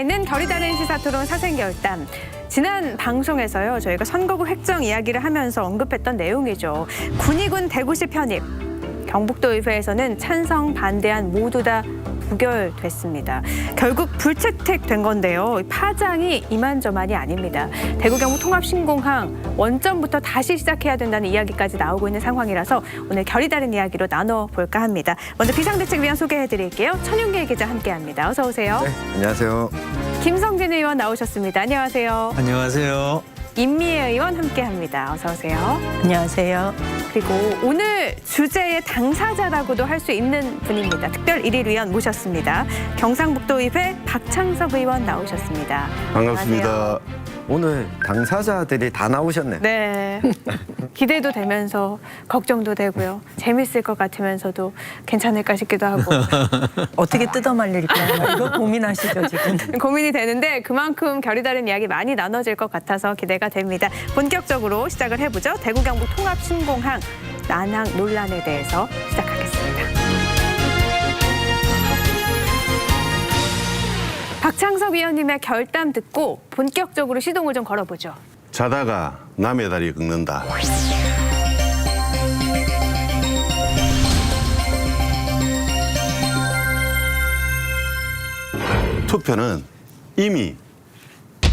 있는 결이 다른 시사토론 사생결단. 지난 방송에서요, 저희가 선거구 획정 이야기를 하면서 언급했던 내용이죠. 군의군 대구시 편입. 경북도의회에서는 찬성, 반대안 모두 다 부결됐습니다. 결국 불채택된 건데요. 파장이 이만저만이 아닙니다. 대구 경북 통합신공항 원점부터 다시 시작해야 된다는 이야기까지 나오고 있는 상황이라서 오늘 결이 다른 이야기로 나눠볼까 합니다. 먼저 비상대책위원 소개해드릴게요. 천윤계 기자 함께합니다. 어서 오세요. 네, 안녕하세요. 김성진 의원 나오셨습니다. 안녕하세요. 안녕하세요. 임미애 의원 함께합니다. 어서 오세요. 안녕하세요. 그리고 오늘 주제의 당사자라고도 할 수 있는 분입니다. 특별 1일 위원 모셨습니다. 경상북도의회 박창석 의원 나오셨습니다. 반갑습니다. 안녕하세요. 오늘 당사자들이 다 나오셨네요. 네. 기대도 되면서 걱정도 되고요. 재밌을 것 같으면서도 괜찮을까 싶기도 하고. 어떻게 뜯어말릴까 이거 고민하시죠 지금. 고민이 되는데 그만큼 결이 다른 이야기 많이 나눠질 것 같아서 기대가 됩니다. 본격적으로 시작을 해보죠. 대구 경북 통합신공항 난항 논란에 대해서 시작하겠습니다. 박창석 위원님의 결단 듣고 본격적으로 시동을 좀 걸어보죠. 자다가 남의 다리 긁는다. 투표는 이미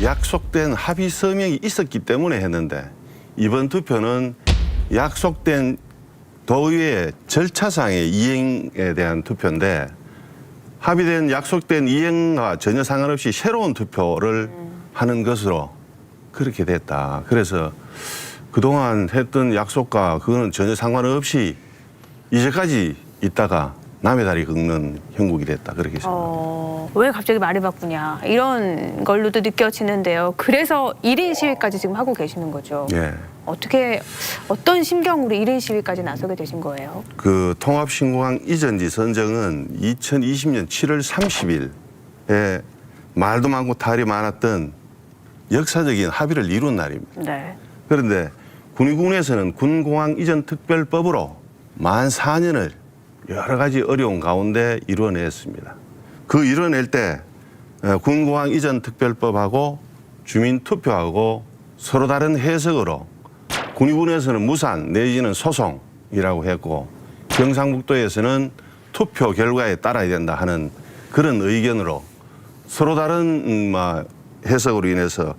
약속된 합의 서명이 있었기 때문에 했는데 이번 투표는 약속된 도의회 절차상의 이행에 대한 투표인데 합의된 약속된 이행과 전혀 상관없이 새로운 투표를 하는 것으로 그렇게 됐다. 그래서 그동안 했던 약속과 그거는 전혀 상관없이 이제까지 있다가 남의 다리 긁는 형국이 됐다. 그렇게 생각합니다. 왜 갑자기 말을 바꾸냐 이런 걸로도 느껴지는데요. 그래서 1인 시위까지 지금 하고 계시는 거죠. 예. 어떤 심경으로 1인 시위까지 나서게 되신 거예요? 그 통합신공항 이전지 선정은 2020년 7월 30일에 말도 많고 탈이 많았던 역사적인 합의를 이룬 날입니다. 네. 그런데 군의군에서는 군공항 이전 특별법으로 만 4년을 여러 가지 어려운 가운데 이뤄냈습니다. 그 이뤄낼 때 군공항 이전 특별법하고 주민투표하고 서로 다른 해석으로 군의군에서는 무산 내지는 소송이라고 했고 경상북도에서는 투표 결과에 따라야 된다 하는 그런 의견으로 서로 다른 해석으로 인해서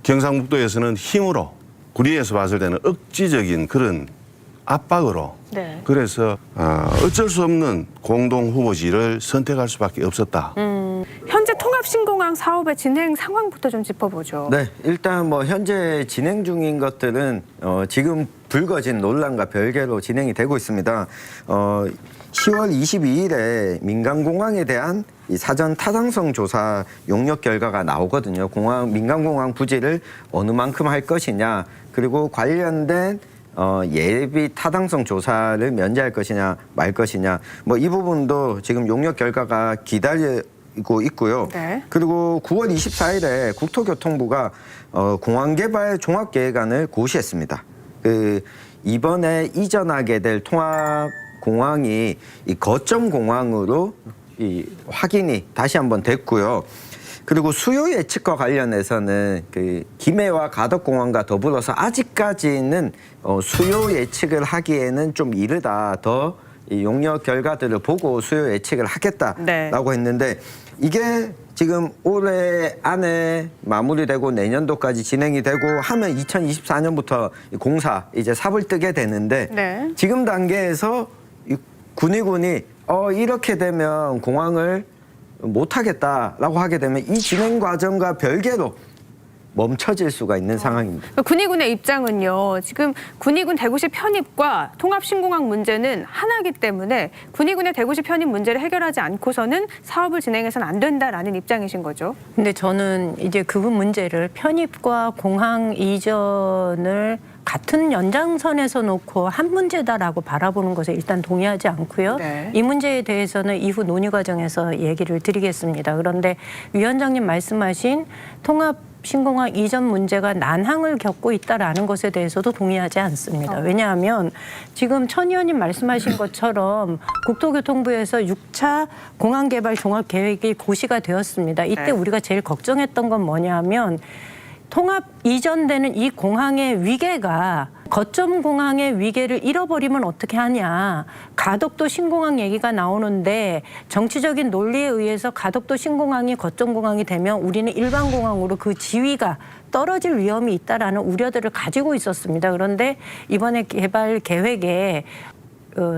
경상북도에서는 힘으로 군의에서 봤을 때는 억지적인 그런 압박으로 네. 그래서 어쩔 수 없는 공동 후보지를 선택할 수밖에 없었다. 현재 통합신공항 사업의 진행 상황부터 좀 짚어보죠. 네, 일단 뭐 현재 진행 중인 것들은 지금 불거진 논란과 별개로 진행이 되고 있습니다. 10월 22일에 민간공항에 대한 이 사전 타당성 조사 용역 결과가 나오거든요. 민간공항 부지를 어느 만큼 할 것이냐, 그리고 관련된 예비 타당성 조사를 면제할 것이냐 말 것이냐, 뭐 이 부분도 지금 용역 결과가 기다리고 있고요. 네. 그리고 9월 24일에 국토교통부가 공항개발 종합계획안을 고시했습니다. 이번에 이전하게 될 통합공항이 이 거점 공항으로 확인이 다시 한번 됐고요. 그리고 수요 예측과 관련해서는 김해와 가덕공항과 더불어서 아직까지는 수요 예측을 하기에는 좀 이르다. 더 이 용역 결과들을 보고 수요 예측을 하겠다라고 네. 했는데 이게 지금 올해 안에 마무리되고 내년도까지 진행이 되고 하면 2024년부터 공사 이제 삽을 뜨게 되는데 네. 지금 단계에서 이 군의군이 이렇게 되면 공항을 못하겠다라고 하게 되면 이 진행 과정과 별개로 멈춰질 수가 있는 상황입니다. 군의군의 입장은요. 지금 군의군 대구시 편입과 통합신공항 문제는 하나이기 때문에 군의군의 대구시 편입 문제를 해결하지 않고서는 사업을 진행해서는 안 된다라는 입장이신 거죠. 근데 저는 이제 그 문제를 편입과 공항 이전을 같은 연장선에서 놓고 한 문제다라고 바라보는 것에 일단 동의하지 않고요. 네. 이 문제에 대해서는 이후 논의 과정에서 얘기를 드리겠습니다. 그런데 위원장님 말씀하신 통합 신공항 이전 문제가 난항을 겪고 있다라는 것에 대해서도 동의하지 않습니다. 왜냐하면 지금 천 의원님 말씀하신 것처럼 국토교통부에서 6차 공항개발 종합계획이 고시가 되었습니다. 이때 네. 우리가 제일 걱정했던 건 뭐냐면 통합 이전되는 이 공항의 위계가 거점 공항의 위계를 잃어버리면 어떻게 하냐. 가덕도 신공항 얘기가 나오는데 정치적인 논리에 의해서 가덕도 신공항이 거점 공항이 되면 우리는 일반 공항으로 그 지위가 떨어질 위험이 있다라는 우려들을 가지고 있었습니다. 그런데 이번에 개발 계획에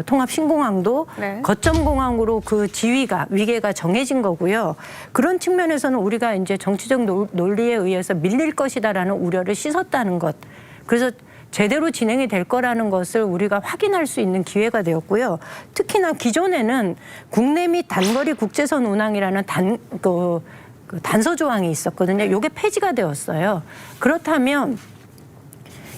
통합 신공항도 네. 거점 공항으로 그 지위가 위계가 정해진 거고요. 그런 측면에서는 우리가 이제 정치적 논리에 의해서 밀릴 것이다라는 우려를 씻었다는 것. 그래서 제대로 진행이 될 거라는 것을 우리가 확인할 수 있는 기회가 되었고요. 특히나 기존에는 국내 및 단거리 국제선 운항이라는 단서 조항이 있었거든요. 이게 폐지가 되었어요. 그렇다면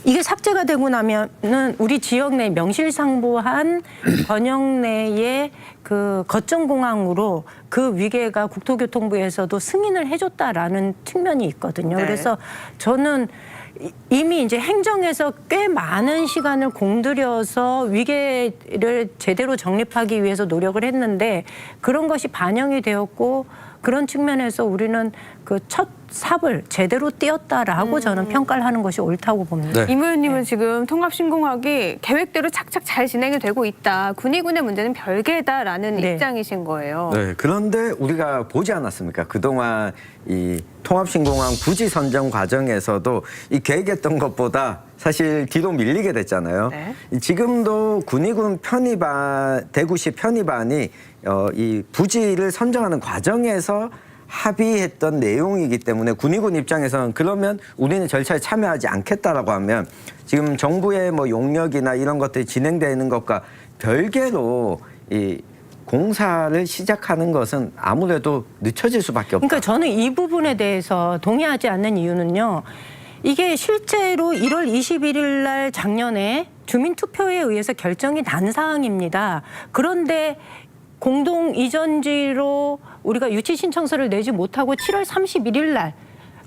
이게 삭제가 되고 나면은 우리 지역 내 명실상부한 권역 내의 그 거점 공항으로 그 위계가 국토교통부에서도 승인을 해줬다라는 측면이 있거든요. 네. 그래서 저는 이미 이제 행정에서 꽤 많은 시간을 공들여서 위계를 제대로 정립하기 위해서 노력을 했는데 그런 것이 반영이 되었고 그런 측면에서 우리는 그 첫 삽을 제대로 띄었다라고 저는 평가를 하는 것이 옳다고 봅니다. 네. 임 의원님은 지금 통합신공항이 계획대로 착착 잘 진행이 되고 있다. 군의군의 문제는 별개다라는 네. 입장이신 거예요. 네, 그런데 우리가 보지 않았습니까? 그동안 이 통합신공항 부지 선정 과정에서도 이 계획했던 것보다 사실 뒤로 밀리게 됐잖아요. 네. 지금도 군의군 편입안, 대구시 편입안이 이 부지를 선정하는 과정에서 합의했던 내용이기 때문에 군의군 입장에서는 그러면 우리는 절차에 참여하지 않겠다라고 하면 지금 정부의 뭐 용역이나 이런 것들이 진행되는 것과 별개로 이 공사를 시작하는 것은 아무래도 늦춰질 수밖에 없다. 그러니까 저는 이 부분에 대해서 동의하지 않는 이유는요. 이게 실제로 1월 21일 날 작년에 주민투표에 의해서 결정이 난 사항입니다. 그런데 공동 이전지로 우리가 유치 신청서를 내지 못하고 7월 31일 날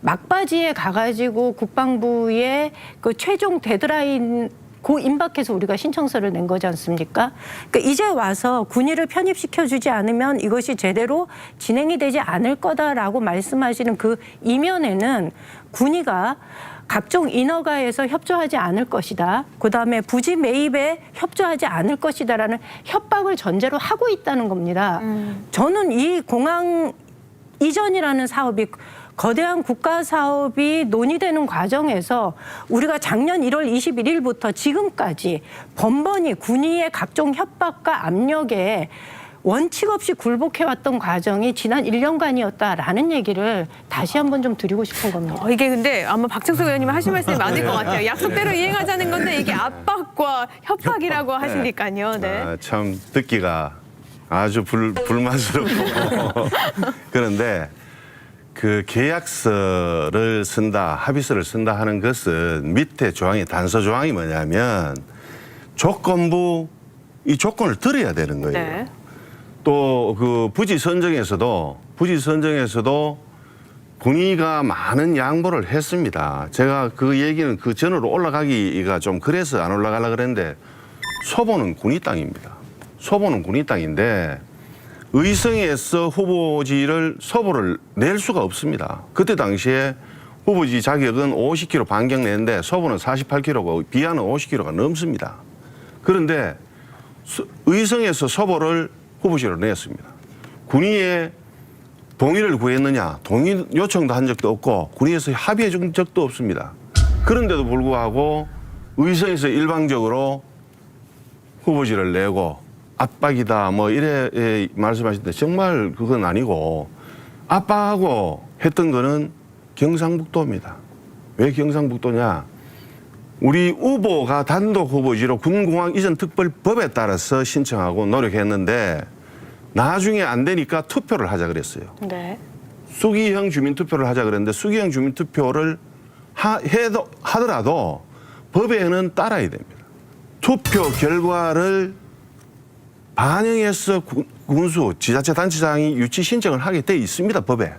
막바지에 가가지고 국방부에 그 최종 데드라인 고 임박해서 우리가 신청서를 낸 거지 않습니까? 그러니까 이제 와서 군의를 편입시켜주지 않으면 이것이 제대로 진행이 되지 않을 거다라고 말씀하시는 그 이면에는 군의가 각종 인허가에서 협조하지 않을 것이다. 그다음에 부지 매입에 협조하지 않을 것이다라는 협박을 전제로 하고 있다는 겁니다. 저는 이 공항 이전이라는 사업이 거대한 국가 사업이 논의되는 과정에서 우리가 작년 1월 21일부터 지금까지 번번이 군의의 각종 협박과 압력에 원칙 없이 굴복해왔던 과정이 지난 1년간이었다라는 얘기를 다시 한번 좀 드리고 싶은 겁니다. 이게 근데 아마 박창석 의원님 하신 말씀이 많을 것 같아요. 약속대로 이행하자는 건데 이게 압박과 협박이라고 하시니까요. 네. 아, 참 듣기가 아주 불만스럽고 그런데 그 계약서를 쓴다, 합의서를 쓴다 하는 것은 밑에 조항이 단서 조항이 뭐냐면 조건부 이 조건을 들어야 되는 거예요. 네. 또 그 부지 선정에서도 군의가 많은 양보를 했습니다. 제가 그 얘기는 그 전으로 올라가기가 좀 그래서 안 올라가려고 그랬는데 소보는 군의 땅입니다. 소보는 군의 땅인데 의성에서 후보지를 소보를 낼 수가 없습니다. 그때 당시에 후보지 자격은 50km 반경 내는데 소보는 48km고 비하는 50km가 넘습니다. 그런데 의성에서 소보를 후보지로 냈습니다. 군의에 동의를 구했느냐? 동의 요청도 한 적도 없고 군의에서 합의해 준 적도 없습니다. 그런데도 불구하고 의성에서 일방적으로 후보지를 내고 압박이다 뭐 이래 말씀하시는데 정말 그건 아니고 압박하고 했던 거는 경상북도입니다. 왜 경상북도냐? 우리 후보가 단독 후보지로 군공항 이전 특별법에 따라서 신청하고 노력했는데 나중에 안 되니까 투표를 하자 그랬어요. 네. 수기형 주민투표를 하자 그랬는데 수기형 주민투표를 하더라도 법에는 따라야 됩니다. 투표 결과를 반영해서 군수 지자체 단체장이 유치 신청을 하게 돼 있습니다. 법에.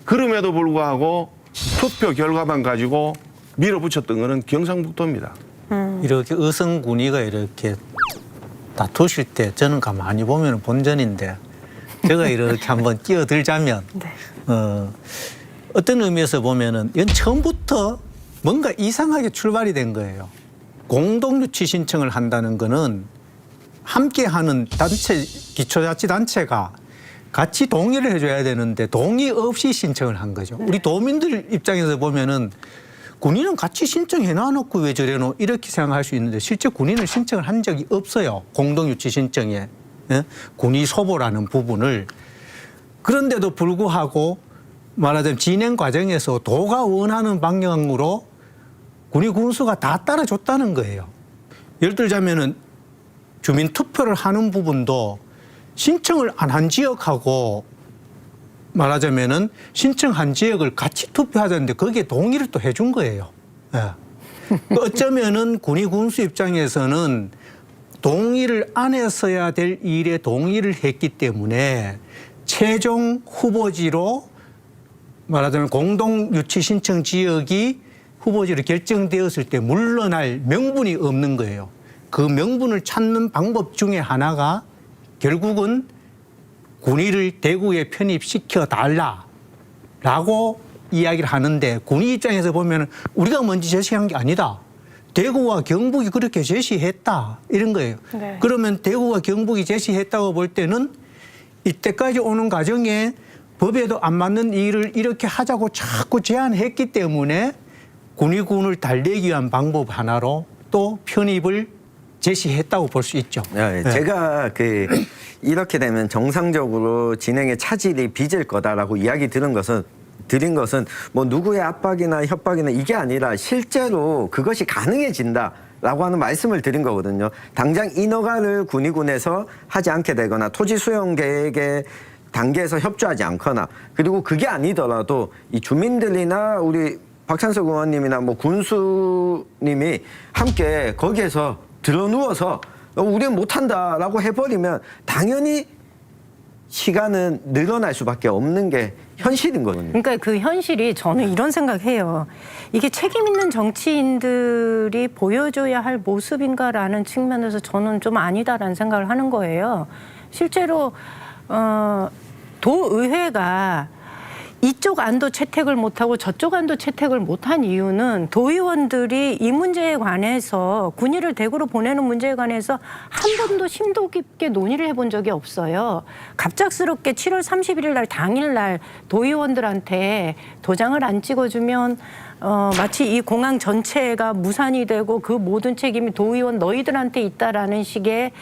그럼에도 불구하고 투표 결과만 가지고 밀어붙였던 거는 경상북도입니다. 이렇게 의성군위가 이렇게 다투실 때 저는 가만히 보면 본전인데 제가 이렇게 한번 끼어들자면 네. 어떤 의미에서 보면은 이건 처음부터 뭔가 이상하게 출발이 된 거예요. 공동유치 신청을 한다는 거는 함께하는 단체, 기초자치단체가 같이 동의를 해줘야 되는데 동의 없이 신청을 한 거죠. 우리 도민들 입장에서 보면은 군인은 같이 신청해 놔놓고 왜 저래노 이렇게 생각할 수 있는데 실제 군인은 신청을 한 적이 없어요. 공동유치 신청에 군의 소보라는 부분을. 그런데도 불구하고 말하자면 진행 과정에서 도가 원하는 방향으로 군의 군수가 다 따라줬다는 거예요. 예를 들자면은 주민 투표를 하는 부분도 신청을 안 한 지역하고 말하자면은 신청한 지역을 같이 투표하자는데 거기에 동의를 또 해준 거예요. 예. 어쩌면은 군의 군수 입장에서는 동의를 안 했어야 될 일에 동의를 했기 때문에 최종 후보지로 말하자면 공동 유치 신청 지역이 후보지로 결정되었을 때 물러날 명분이 없는 거예요. 그 명분을 찾는 방법 중에 하나가 결국은 군의를 대구에 편입시켜 달라라고 이야기를 하는데 군의 입장에서 보면 우리가 먼저 제시한 게 아니다. 대구와 경북이 그렇게 제시했다 이런 거예요. 네. 그러면 대구와 경북이 제시했다고 볼 때는 이때까지 오는 과정에 법에도 안 맞는 일을 이렇게 하자고 자꾸 제안했기 때문에 군의군을 달래기 위한 방법 하나로 또 편입을 제시했다고 볼 수 있죠. 네, 제가 이렇게 되면 정상적으로 진행에 차질이 빚을 거다라고 이야기 드린 것은 뭐 누구의 압박이나 협박이나 이게 아니라 실제로 그것이 가능해진다라고 하는 말씀을 드린 거거든요. 당장 인허가를 군의군에서 하지 않게 되거나 토지 수용 계획의 단계에서 협조하지 않거나 그리고 그게 아니더라도 이 주민들이나 우리 박찬석 의원님이나 뭐 군수님이 함께 거기에서 들어누워서 우리는 못한다라고 해버리면 당연히 시간은 늘어날 수밖에 없는 게 현실인 거거든요. 그러니까 그 현실이 저는 이런 생각해요. 이게 책임 있는 정치인들이 보여줘야 할 모습인가라는 측면에서 저는 좀 아니다라는 생각을 하는 거예요. 실제로 도의회가 이쪽 안도 채택을 못하고 저쪽 안도 채택을 못한 이유는 도의원들이 이 문제에 관해서 군의를 대구로 보내는 문제에 관해서 한 번도 심도 깊게 논의를 해본 적이 없어요. 갑작스럽게 7월 31일 날 당일날 도의원들한테 도장을 안 찍어주면 마치 이 공항 전체가 무산이 되고 그 모든 책임이 도의원 너희들한테 있다라는 식의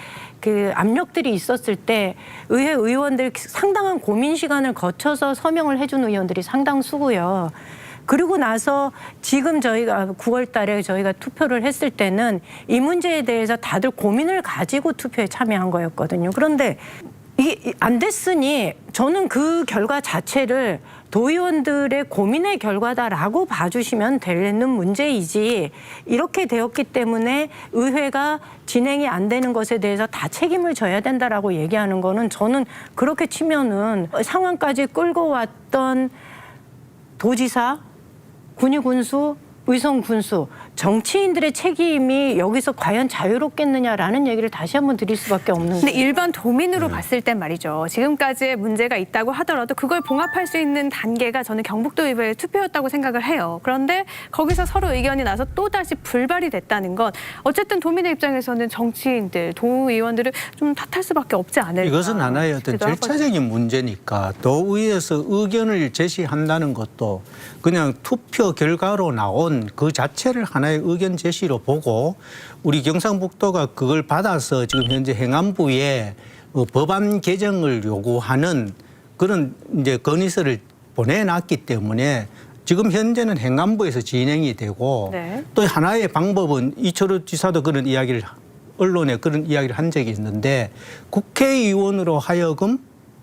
그 압력들이 있었을 때 의회 의원들 상당한 고민 시간을 거쳐서 서명을 해준 의원들이 상당수고요. 그리고 나서 지금 저희가 9월 달에 저희가 투표를 했을 때는 이 문제에 대해서 다들 고민을 가지고 투표에 참여한 거였거든요. 그런데 이게 안 됐으니 저는 그 결과 자체를 도의원들의 고민의 결과다라고 봐주시면 되는 문제이지 이렇게 되었기 때문에 의회가 진행이 안 되는 것에 대해서 다 책임을 져야 된다라고 얘기하는 거는 저는 그렇게 치면은 상황까지 끌고 왔던 도지사, 군의군수, 의성군수, 정치인들의 책임이 여기서 과연 자유롭겠느냐라는 얘기를 다시 한번 드릴 수밖에 없는 근데 거예요. 일반 도민으로 봤을 땐 말이죠. 지금까지의 문제가 있다고 하더라도 그걸 봉합할 수 있는 단계가 저는 경북도 의회의 투표였다고 생각을 해요. 그런데 거기서 서로 의견이 나서 또다시 불발이 됐다는 건 어쨌든 도민의 입장에서는 정치인들, 도의원들을 좀 탓할 수밖에 없지 않을까. 이것은 하나의 어떤 싶기도 하거든요. 절차적인 문제니까 도의회에서 의견을 제시한다는 것도 그냥 투표 결과로 나온 그 자체를 하나의 의견 제시로 보고 우리 경상북도가 그걸 받아서 지금 현재 행안부에 법안 개정을 요구하는 그런 이제 건의서를 보내놨기 때문에 지금 현재는 행안부에서 진행이 되고 네. 또 하나의 방법은 이철우 지사도 그런 이야기를 언론에 그런 이야기를 한 적이 있는데 국회의원으로 하여금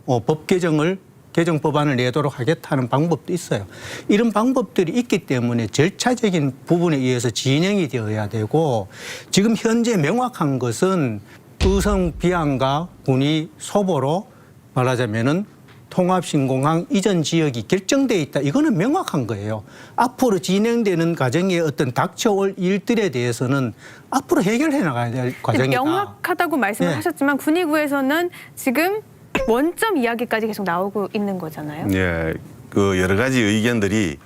법 개정을 개정 법안을 내도록 하겠다는 방법도 있어요. 이런 방법들이 있기 때문에 절차적인 부분에 의해서 진행이 되어야 되고 지금 현재 명확한 것은 의성 비안과 군의 소보로 말하자면은 통합신공항 이전 지역이 결정돼 있다. 이거는 명확한 거예요. 앞으로 진행되는 과정에 어떤 닥쳐올 일들에 대해서는 앞으로 해결해 나가야 될 과정이다. 명확하다고 말씀을 네. 하셨지만 군의부에서는 지금 원점 이야기까지 계속 나오고 있는 거잖아요. 예, 그 여러 가지 의견들이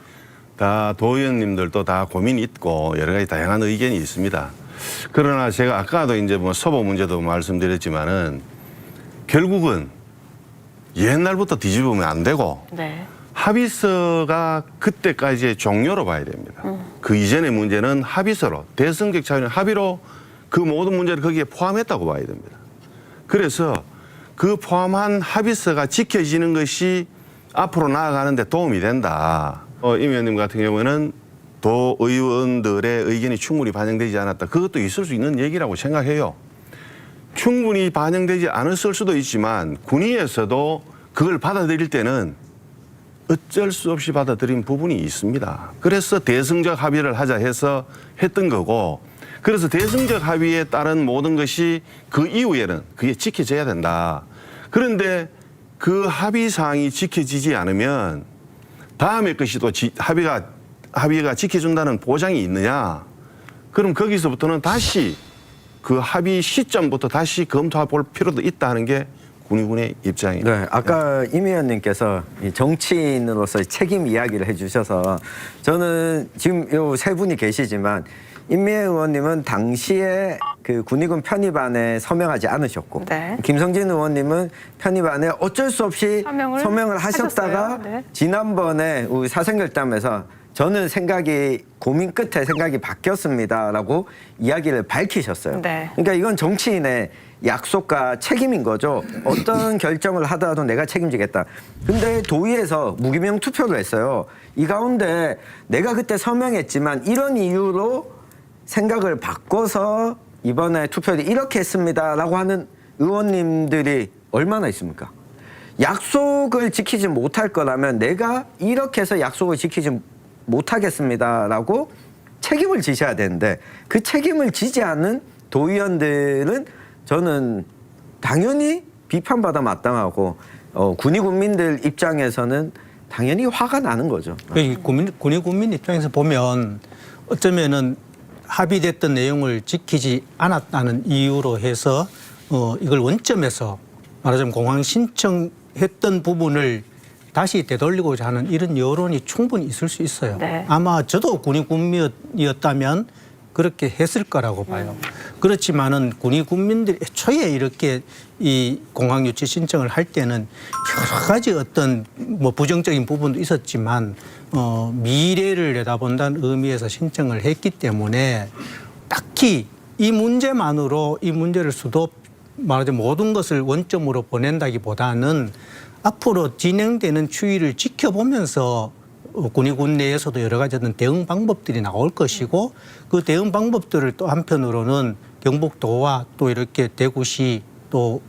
다 도의원님들도 다 고민이 있고 여러 가지 다양한 의견이 있습니다. 그러나 제가 아까도 이제 뭐 서보 문제도 말씀드렸지만은 결국은 옛날부터 뒤집으면 안 되고 네. 합의서가 그때까지의 종료로 봐야 됩니다. 그 이전의 문제는 합의서로 대승적 차원의 합의로 그 모든 문제를 거기에 포함했다고 봐야 됩니다. 그래서 그 포함한 합의서가 지켜지는 것이 앞으로 나아가는 데 도움이 된다. 임 의원님 같은 경우에는 도의원들의 의견이 충분히 반영되지 않았다. 그것도 있을 수 있는 얘기라고 생각해요. 충분히 반영되지 않았을 수도 있지만 군의에서도 그걸 받아들일 때는 어쩔 수 없이 받아들인 부분이 있습니다. 그래서 대승적 합의를 하자 해서 했던 거고, 그래서 대승적 합의에 따른 모든 것이 그 이후에는 그게 지켜져야 된다. 그런데 그 합의 사항이 지켜지지 않으면 다음에 것이 또 합의가 지켜준다는 보장이 있느냐? 그럼 거기서부터는 다시 그 합의 시점부터 다시 검토해 볼 필요도 있다는 게 군의군의 입장입니다. 네, 아까 임 의원님께서 이 정치인으로서의 책임 이야기를 해주셔서 저는 지금 요 세 분이 계시지만 임미애 의원님은 당시에 그 군의군 편입안에 서명하지 않으셨고 네. 김성진 의원님은 편입안에 어쩔 수 없이 서명을 하셨다가 하셨어요. 네. 지난번에 우리 사생결단에서 저는 고민 끝에 생각이 바뀌었습니다라고 이야기를 밝히셨어요. 네. 그러니까 이건 정치인의 약속과 책임인 거죠. 어떤 결정을 하더라도 내가 책임지겠다. 근데 도의에서 무기명 투표를 했어요. 이 가운데 내가 그때 서명했지만 이런 이유로 생각을 바꿔서 이번에 투표를 이렇게 했습니다라고 하는 의원님들이 얼마나 있습니까? 약속을 지키지 못할 거라면 내가 이렇게 해서 약속을 지키지 못하겠습니다라고 책임을 지셔야 되는데 그 책임을 지지 않는 도의원들은 저는 당연히 비판받아 마땅하고 군의 국민들 입장에서는 당연히 화가 나는 거죠. 군의 국민 입장에서 보면 어쩌면은 합의됐던 내용을 지키지 않았다는 이유로 해서 이걸 원점에서 말하자면 공항 신청했던 부분을 다시 되돌리고자 하는 이런 여론이 충분히 있을 수 있어요. 네. 아마 저도 군의 국민이었다면 그렇게 했을 거라고 봐요. 그렇지만은 군의 국민들이 애초에 이렇게 이 공항 유치 신청을 할 때는 여러 가지 어떤 뭐 부정적인 부분도 있었지만 미래를 내다본다는 의미에서 신청을 했기 때문에 딱히 이 문제만으로 이 문제를 말하자면 모든 것을 원점으로 보낸다기보다는 앞으로 진행되는 추이를 지켜보면서 군의군 내에서도 여러 가지 어떤 대응 방법들이 나올 것이고 그 대응 방법들을 또 한편으로는 경북도와 또 이렇게 대구시 또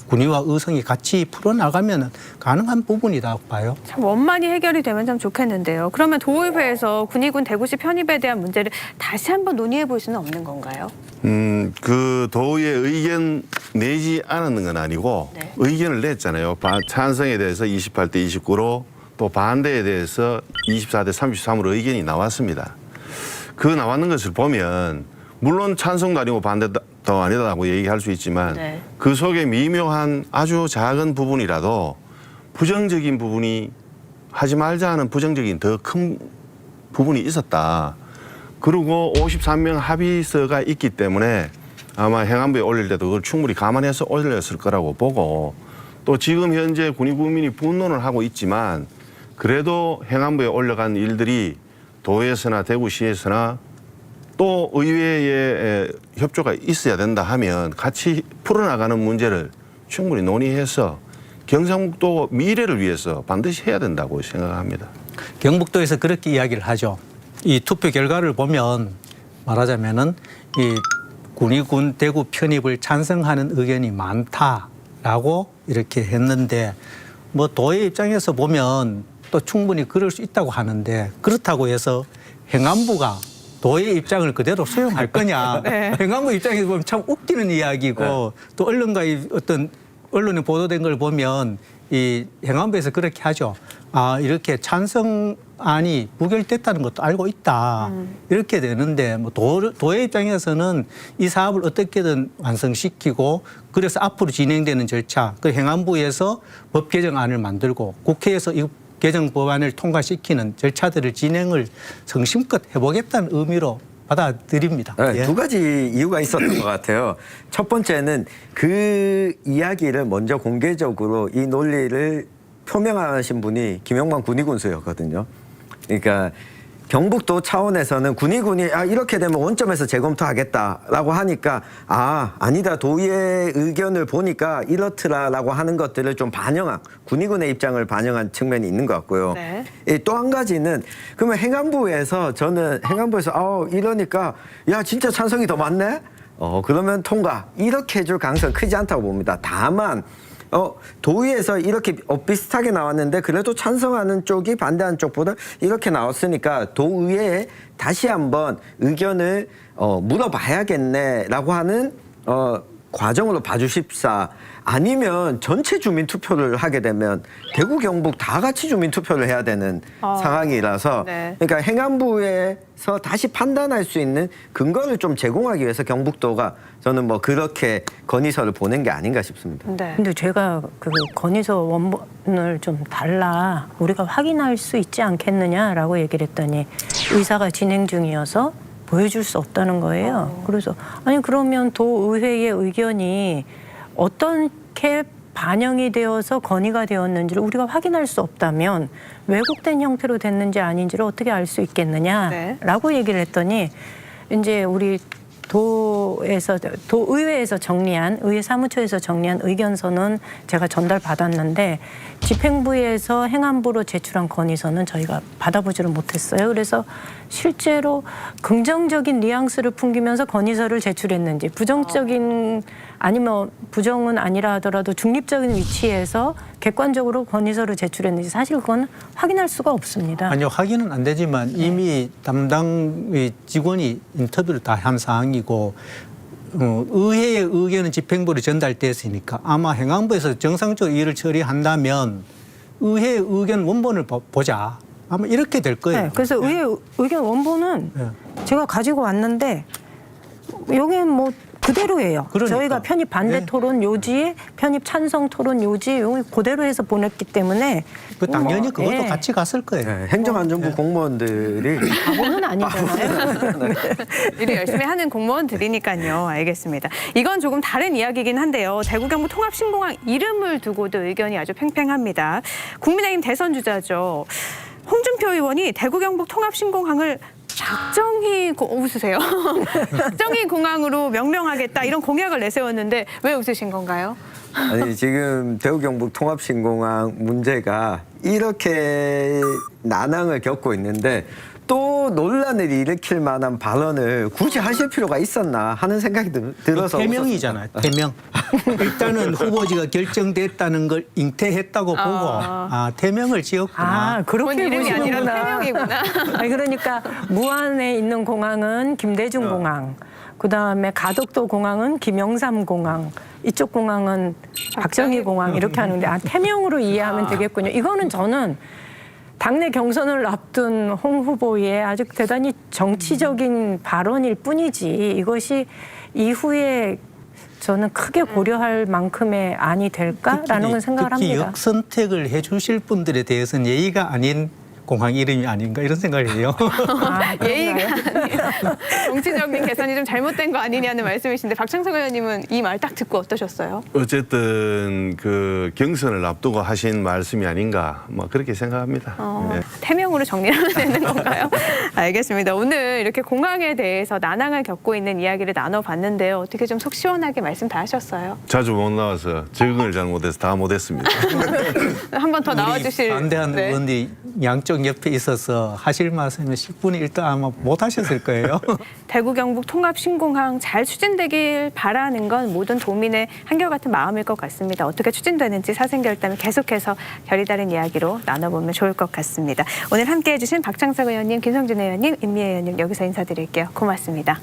군의와 의성이 같이 풀어나가면 가능한 부분이라고 봐요. 참 원만히 해결이 되면 참 좋겠는데요. 그러면 도의회에서 군의군 대구시 편입에 대한 문제를 다시 한번 논의해 볼 수는 없는 건가요? 그 도의의 의견 내지 않았는 건 아니고 네. 의견을 냈잖아요. 찬성에 대해서 28대 29로 또 반대에 대해서 24대 33으로 의견이 나왔습니다. 그 나왔는 것을 보면 물론 찬성도 아니고 반대도 아니다라고 얘기할 수 있지만 네. 그 속에 미묘한 아주 작은 부분이라도 부정적인 부분이 하지 말자 하는 부정적인 더 큰 부분이 있었다. 그리고 53명 합의서가 있기 때문에 아마 행안부에 올릴 때도 그걸 충분히 감안해서 올렸을 거라고 보고 또 지금 현재 군의국민이 분노를 하고 있지만 그래도 행안부에 올라간 일들이 도에서나 대구시에서나 또 의회의 협조가 있어야 된다 하면 같이 풀어나가는 문제를 충분히 논의해서 경상북도 미래를 위해서 반드시 해야 된다고 생각합니다. 경북도에서 그렇게 이야기를 하죠. 이 투표 결과를 보면 말하자면은 이 군의군 대구 편입을 찬성하는 의견이 많다라고 이렇게 했는데 뭐 도의 입장에서 보면 또 충분히 그럴 수 있다고 하는데 그렇다고 해서 행안부가 도의 입장을 그대로 수용할 거냐. 네. 행안부 입장에서 보면 참 웃기는 이야기고 또 언론과의 어떤 언론에 보도된 걸 보면 이 행안부에서 그렇게 하죠. 아, 이렇게 찬성안이 부결됐다는 것도 알고 있다. 이렇게 되는데 뭐 도의 입장에서는 이 사업을 어떻게든 완성시키고 그래서 앞으로 진행되는 절차, 그 행안부에서 법 개정안을 만들고 국회에서 이 개정 법안을 통과시키는 절차들을 진행을 성심껏 해보겠다는 의미로 받아들입니다. 네, 예. 두 가지 이유가 있었던 것 같아요. 첫 번째는 그 이야기를 먼저 공개적으로 이 논리를 표명하신 분이 김영만 군의군수였거든요. 그러니까 경북도 차원에서는 군의군이 이렇게 되면 원점에서 재검토하겠다라고 하니까 아니다 도의의 의견을 보니까 이렇더라라고 하는 것들을 좀 반영한 군의군의 입장을 반영한 측면이 있는 것 같고요. 네. 또 한 가지는 그러면 행안부에서 이러니까 야 진짜 찬성이 더 많네. 그러면 통과 이렇게 해줄 가능성은 크지 않다고 봅니다. 다만 도의에서 이렇게 비슷하게 나왔는데 그래도 찬성하는 쪽이 반대하는 쪽보다 이렇게 나왔으니까 도의회에 다시 한번 의견을 물어봐야겠네라고 하는 과정으로 봐주십사. 아니면 전체 주민 투표를 하게 되면 대구 경북 다 같이 주민 투표를 해야 되는 상황이라서 네. 그러니까 행안부에서 다시 판단할 수 있는 근거를 좀 제공하기 위해서 경북도가 저는 뭐 그렇게 건의서를 보낸 게 아닌가 싶습니다. 네. 근데 제가 그 건의서 원본을 좀 달라 우리가 확인할 수 있지 않겠느냐라고 얘기를 했더니 의사가 진행 중이어서 보여줄 수 없다는 거예요. 그래서 아니 그러면 도의회의 의견이 어떻게 반영이 되어서 건의가 되었는지를 우리가 확인할 수 없다면 왜곡된 형태로 됐는지 아닌지를 어떻게 알 수 있겠느냐라고 얘기를 했더니 이제 우리 도의회에서 정리한 의회 사무처에서 정리한 의견서는 제가 전달받았는데 집행부에서 행안부로 제출한 건의서는 저희가 받아보지를 못했어요. 그래서 실제로 긍정적인 뉘앙스를 풍기면서 건의서를 제출했는지 부정적인 아니면 부정은 아니라 하더라도 중립적인 위치에서 객관적으로 건의서를 제출했는지 사실 그건 확인할 수가 없습니다. 아니요, 확인은 안 되지만 이미 담당 직원이 인터뷰를 다 한 사항이고 의회의 의견은 집행부로 전달됐으니까 아마 행안부에서 정상적으로 일을 처리한다면 의회의 의견 원본을 보자. 아마 이렇게 될 거예요. 네, 그래서 의회 의견 원본은 제가 가지고 왔는데 여기는 뭐 그대로예요. 그러니까. 저희가 편입 반대 네. 토론 요지에 편입 찬성 토론 요지에 여기 그대로 해서 보냈기 때문에 그 당연히 그것도 예. 같이 갔을 거예요. 네, 행정안전부 공무원들이 바보는 아니잖아요. 일을 열심히 하는 공무원들이니까요. 알겠습니다. 이건 조금 다른 이야기긴 한데요. 대구 경북 통합신공항 이름을 두고도 의견이 아주 팽팽합니다. 국민의힘 대선 주자죠. 홍준표 의원이 대구 경북 통합신공항을 웃으세요. 작정이 공항으로 명명하겠다 이런 공약을 내세웠는데 왜 웃으신 건가요? 아니 지금 대구 경북 통합신공항 문제가 이렇게 난항을 겪고 있는데 또 논란을 일으킬 만한 발언을 굳이 하실 필요가 있었나 하는 생각이 들어서 태명이잖아요. 태명. 일단은 후보지가 결정됐다는 걸 잉태했다고 보고 태명을 지었구나. 그렇게 이름이 아니라 보시는구나. 태명이구나. 아니, 그러니까 무안에 있는 공항은 김대중 공항, 그다음에 가덕도 공항은 김영삼 공항, 이쪽 공항은 박정희 공항 이렇게 하는데 태명으로 이해하면 되겠군요. 이거는 저는 당내 경선을 앞둔 홍 후보의 아주 대단히 정치적인 발언일 뿐이지 이것이 이후에 저는 크게 고려할 만큼의 안이 될까라는 건 생각을 특히 합니다. 역선택을 해 주실 분들에 대해서는 예의가 아닌 공항 이름이 아닌가 이런 생각을 해요. 예의가 아니라 정치적인 계산이 좀 잘못된 거 아니냐는 말씀이신데 박창석 의원님은 이 말 딱 듣고 어떠셨어요? 어쨌든 그 경선을 앞두고 하신 말씀이 아닌가 뭐 그렇게 생각합니다. 네. 태명으로 정리하면 되는 건가요? 알겠습니다. 오늘 이렇게 공항에 대해서 난항을 겪고 있는 이야기를 나눠봤는데요. 어떻게 좀 속 시원하게 말씀 다 하셨어요? 자주 못 나와서 적응을 잘못해서 다 못했습니다. 한 번 더 나와주실. 반대하는 네. 의원들이 양쪽 옆에 있어서 하실 말씀은 10분의 1도 아마 못 하셨을 거예요. 대구 경북 통합 신공항 잘 추진되길 바라는 건 모든 도민의 한결같은 마음일 것 같습니다. 어떻게 추진되는지 사생결단을 계속해서 결이 다른 이야기로 나눠보면 좋을 것 같습니다. 오늘 함께해 주신 박창석 의원님, 김성준 의원님, 임미애 의원님 여기서 인사드릴게요. 고맙습니다.